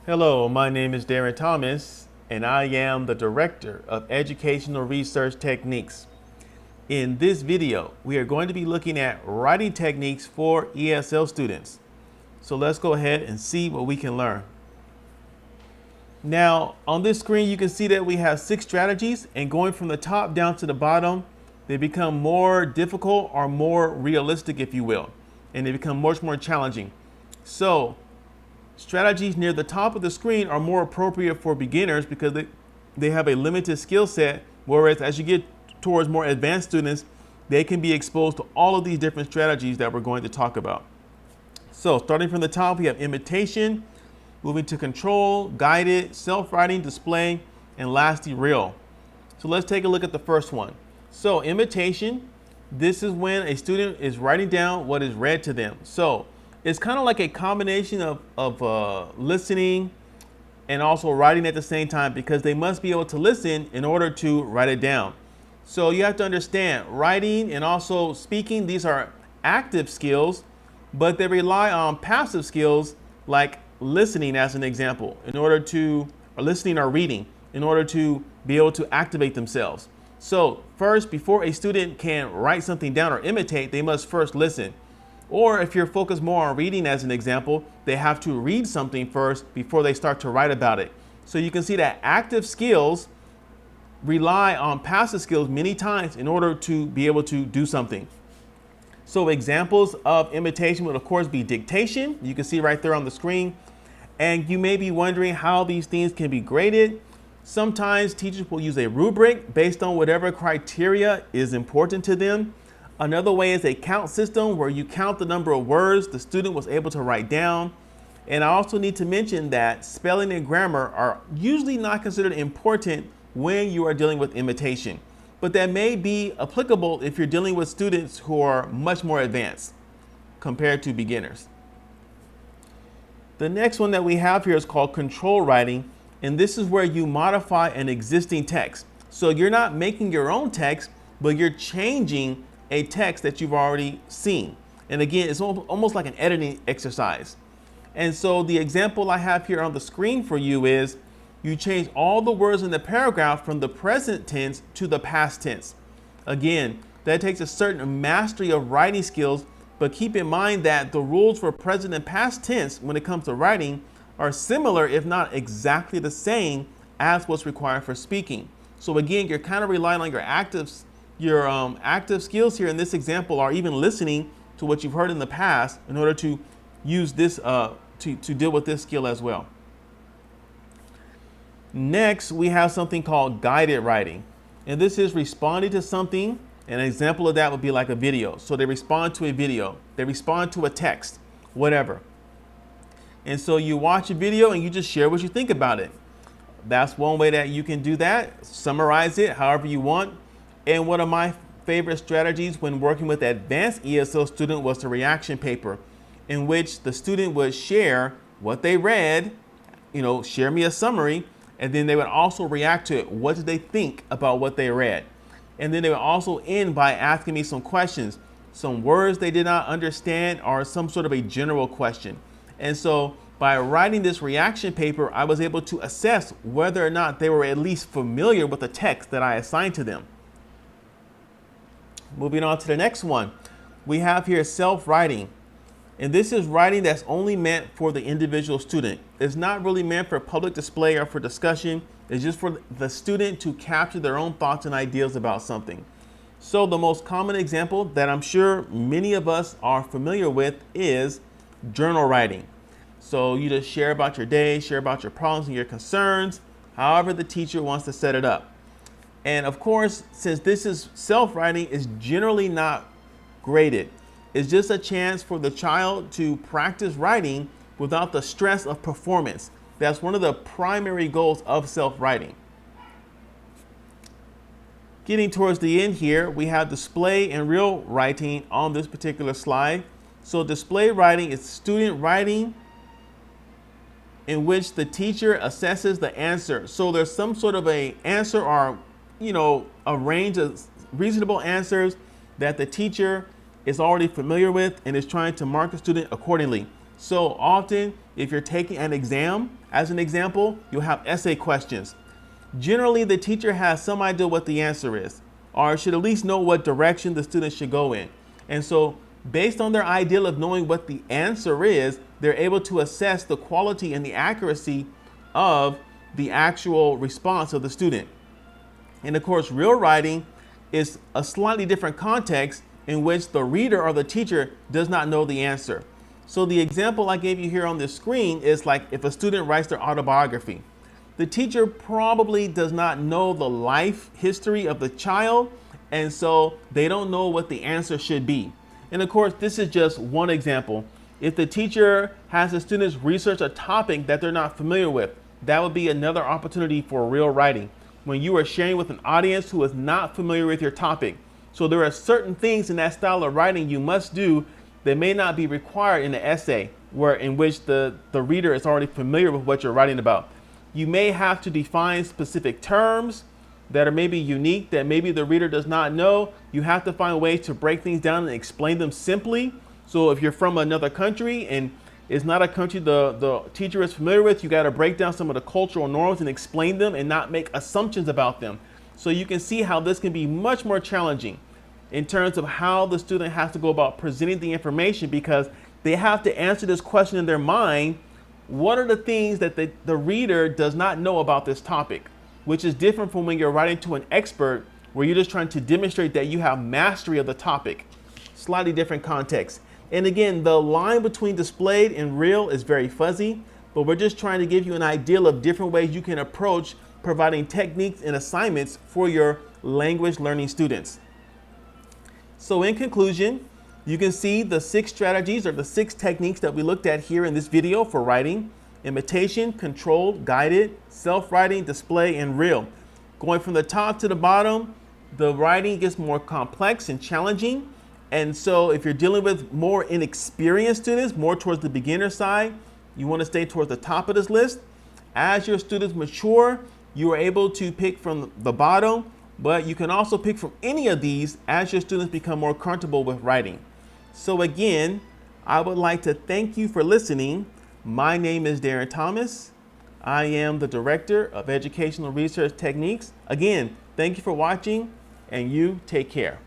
Hello, my name is Darren Thomas, and I am the Director of Educational Research Techniques. In this video, we are going to be looking at writing techniques for ESL students. So let's go ahead and see what we can learn. Now, on this screen, you can see that we have 6 strategies, and going from the top down to the bottom, they become more difficult or more realistic, if you will, and they become much more challenging. So, strategies near the top of the screen are more appropriate for beginners because they have a limited skill set, whereas as you get towards more advanced students, they can be exposed to all of these different strategies that we're going to talk about. So starting from the top, we have imitation, moving to control, guided, self-writing, display, and lastly, real. So let's take a look at the first one. So imitation, this is when a student is writing down what is read to them. So it's kind of like a combination of listening and also writing at the same time, because they must be able to listen in order to write it down. So you have to understand, writing and also speaking, these are active skills, but they rely on passive skills like listening, as an example, or listening or reading, in order to be able to activate themselves. So first, before a student can write something down or imitate, they must first listen. Or if you're focused more on reading, as an example, they have to read something first before they start to write about it. So you can see that active skills rely on passive skills many times in order to be able to do something. So examples of imitation would of course be dictation. You can see right there on the screen. And you may be wondering how these things can be graded. Sometimes teachers will use a rubric based on whatever criteria is important to them. Another way is a count system where you count the number of words the student was able to write down. And I also need to mention that spelling and grammar are usually not considered important when you are dealing with imitation, but that may be applicable if you're dealing with students who are much more advanced compared to beginners. The next one that we have here is called control writing, and this is where you modify an existing text. So you're not making your own text, but you're changing a text that you've already seen. And again, it's almost like an editing exercise. And so the example I have here on the screen for you is you change all the words in the paragraph from the present tense to the past tense. Again, that takes a certain mastery of writing skills, but keep in mind that the rules for present and past tense when it comes to writing are similar, if not exactly the same as what's required for speaking. So again, you're kind of relying on your active skills here in this example, or even listening to what you've heard in the past in order to use this to deal with this skill as well. Next, we have something called guided writing. And this is responding to something. An example of that would be like a video. So they respond to a video, they respond to a text, whatever. And so you watch a video and you just share what you think about it. That's one way that you can do that. Summarize it however you want. And one of my favorite strategies when working with advanced ESL student was the reaction paper, in which the student would share what they read, share me a summary, and then they would also react to it. What did they think about what they read? And then they would also end by asking me some questions, some words they did not understand, or some sort of a general question. And so by writing this reaction paper, I was able to assess whether or not they were at least familiar with the text that I assigned to them. Moving on to the next one, we have here self-writing. And this is writing that's only meant for the individual student. It's not really meant for public display or for discussion. It's just for the student to capture their own thoughts and ideas about something. So the most common example that I'm sure many of us are familiar with is journal writing. So you just share about your day, share about your problems and your concerns, however the teacher wants to set it up. And of course, since this is self-writing, it's generally not graded. It's just a chance for the child to practice writing without the stress of performance. That's one of the primary goals of self-writing. Getting towards the end here, we have display and real writing on this particular slide. So display writing is student writing in which the teacher assesses the answer. So there's some sort of a answer or, a range of reasonable answers that the teacher is already familiar with and is trying to mark the student accordingly. So often, if you're taking an exam, as an example, you'll have essay questions. Generally, the teacher has some idea what the answer is, or should at least know what direction the student should go in. And so, based on their idea of knowing what the answer is, they're able to assess the quality and the accuracy of the actual response of the student. And of course, real writing is a slightly different context in which the reader or the teacher does not know the answer. So the example I gave you here on this screen is like if a student writes their autobiography. The teacher probably does not know the life history of the child, and so they don't know what the answer should be. And of course, this is just one example. If the teacher has the students research a topic that they're not familiar with, that would be another opportunity for real writing, when you are sharing with an audience who is not familiar with your topic. So there are certain things in that style of writing you must do that may not be required in the essay, in which the reader is already familiar with what you're writing about. You may have to define specific terms that are maybe unique, that maybe the reader does not know. You have to find ways to break things down and explain them simply. So if you're from another country and it's not a country the teacher is familiar with, you got to break down some of the cultural norms and explain them and not make assumptions about them. So you can see how this can be much more challenging in terms of how the student has to go about presenting the information, because they have to answer this question in their mind. What are the things that the reader does not know about this topic? Which is different from when you're writing to an expert, where you're just trying to demonstrate that you have mastery of the topic. Slightly different context. And again, the line between displayed and real is very fuzzy, but we're just trying to give you an idea of different ways you can approach providing techniques and assignments for your language learning students. So in conclusion, you can see the 6 strategies or the 6 techniques that we looked at here in this video for writing: imitation, controlled, guided, self-writing, display, and real. Going from the top to the bottom, the writing gets more complex and challenging. And so if you're dealing with more inexperienced students, more towards the beginner side, you want to stay towards the top of this list. As your students mature, you are able to pick from the bottom, but you can also pick from any of these as your students become more comfortable with writing. So again, I would like to thank you for listening. My name is Darren Thomas. I am the Director of Educational Research Techniques. Again, thank you for watching, and you take care.